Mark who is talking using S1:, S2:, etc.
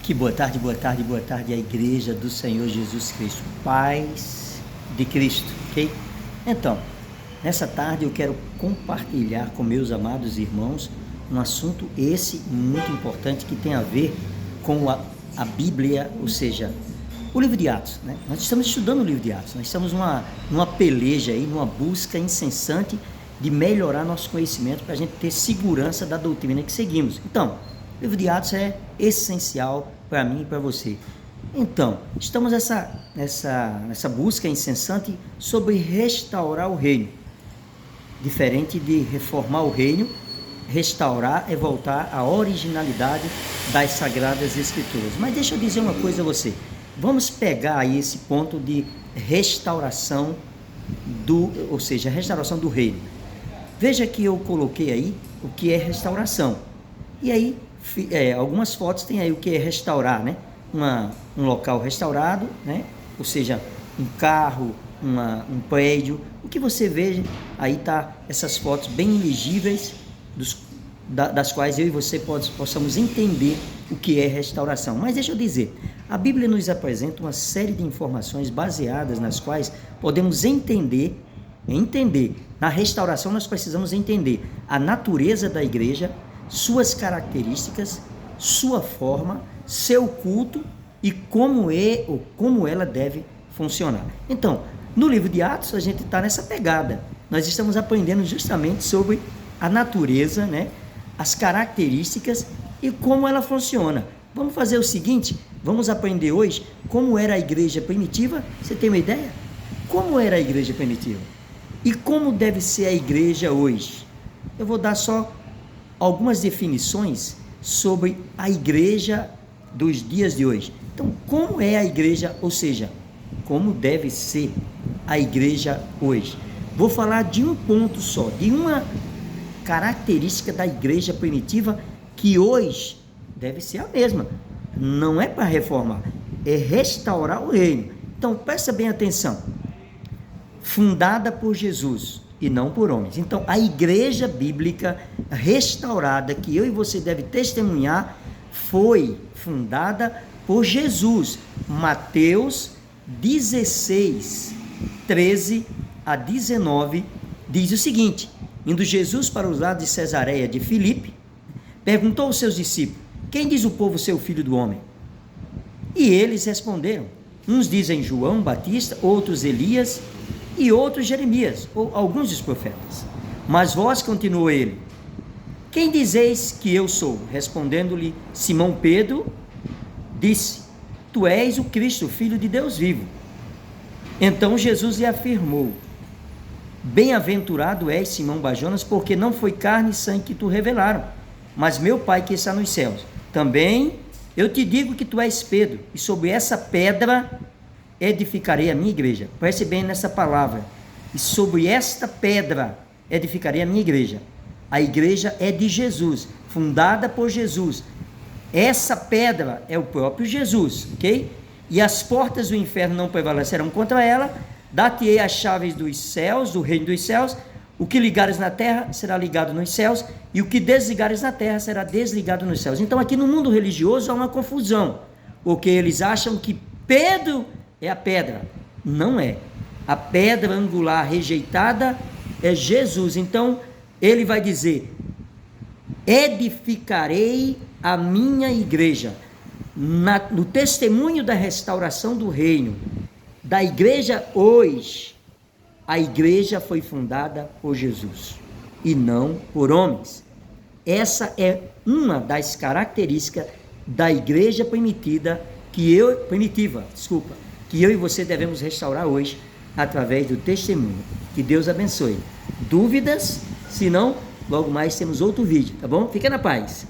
S1: Que boa tarde, boa tarde, boa tarde à Igreja do Senhor Jesus Cristo. Paz de Cristo, ok? Então, nessa tarde eu quero compartilhar com meus amados irmãos um assunto esse muito importante que tem a ver com a Bíblia, ou seja, o livro de Atos, né? Nós estamos estudando o livro de Atos, nós estamos numa peleja aí, numa busca incessante de melhorar nosso conhecimento para a gente ter segurança da doutrina que seguimos. Então, o livro de Atos é essencial para mim e para você. Então, estamos nessa busca incessante sobre restaurar o reino. Diferente de reformar o reino, restaurar é voltar à originalidade das Sagradas Escrituras. Mas deixa eu dizer uma coisa a você. Vamos pegar aí esse ponto de restauração ou seja, restauração do reino. Veja que eu coloquei aí o que é restauração. E aí, algumas fotos tem aí o que é restaurar, né? Um local restaurado, né? Ou seja, um carro, um prédio. O que você vê aí tá essas fotos bem legíveis, das quais eu e você possamos entender o que é restauração. Mas deixa eu dizer, a Bíblia nos apresenta uma série de informações baseadas nas quais podemos entender. Na restauração nós precisamos entender a natureza da igreja, suas características, sua forma, seu culto e como ela deve funcionar. Então, no livro de Atos a gente está nessa pegada. Nós estamos aprendendo justamente sobre a natureza, né? As características e como ela funciona. Vamos fazer o seguinte, vamos aprender hoje como era a igreja primitiva. Você tem uma ideia? Como era a igreja primitiva? E como deve ser a igreja hoje? Eu vou dar só algumas definições sobre a igreja dos dias de hoje. Então, como é a igreja, ou seja, como deve ser a igreja hoje? Vou falar de um ponto só, de uma característica da igreja primitiva que hoje deve ser a mesma. Não é para reformar, é restaurar o reino. Então, presta bem atenção. Fundada por Jesus e não por homens. Então, a igreja bíblica restaurada, que eu e você deve testemunhar, foi fundada por Jesus. Mateus 16, 13 a 19, diz o seguinte: indo Jesus para os lados de Cesareia de Filipe, perguntou aos seus discípulos: quem diz o povo ser o filho do homem? E eles responderam: uns dizem João Batista, outros Elias e outros Jeremias, ou alguns dos profetas. Mas vós, continuou ele, quem dizeis que eu sou? Respondendo-lhe Simão Pedro, disse: tu és o Cristo, o Filho de Deus vivo. Então Jesus lhe afirmou: bem-aventurado és, Simão Bajonas, porque não foi carne e sangue que tu revelaram, mas meu Pai que está nos céus. Também eu te digo que tu és Pedro, e sobre essa pedra edificarei a minha igreja. Preste bem nessa palavra. E sobre esta pedra edificarei a minha igreja. A igreja é de Jesus, fundada por Jesus. Essa pedra é o próprio Jesus, ok? E as portas do inferno não prevalecerão contra ela. Dar-te-ei as chaves dos céus, do reino dos céus. O que ligares na terra será ligado nos céus, e o que desligares na terra será desligado nos céus. Então aqui no mundo religioso há uma confusão, porque eles acham que Pedro é a pedra. Não é. A pedra angular rejeitada é Jesus. Então ele vai dizer: edificarei a minha igreja. No testemunho da restauração do reino da igreja hoje, a igreja foi fundada por Jesus e não por homens. Essa é uma das características da igreja primitiva que eu e você devemos restaurar hoje através do testemunho. Que Deus abençoe. Dúvidas? Se não, logo mais temos outro vídeo, tá bom? Fica na paz.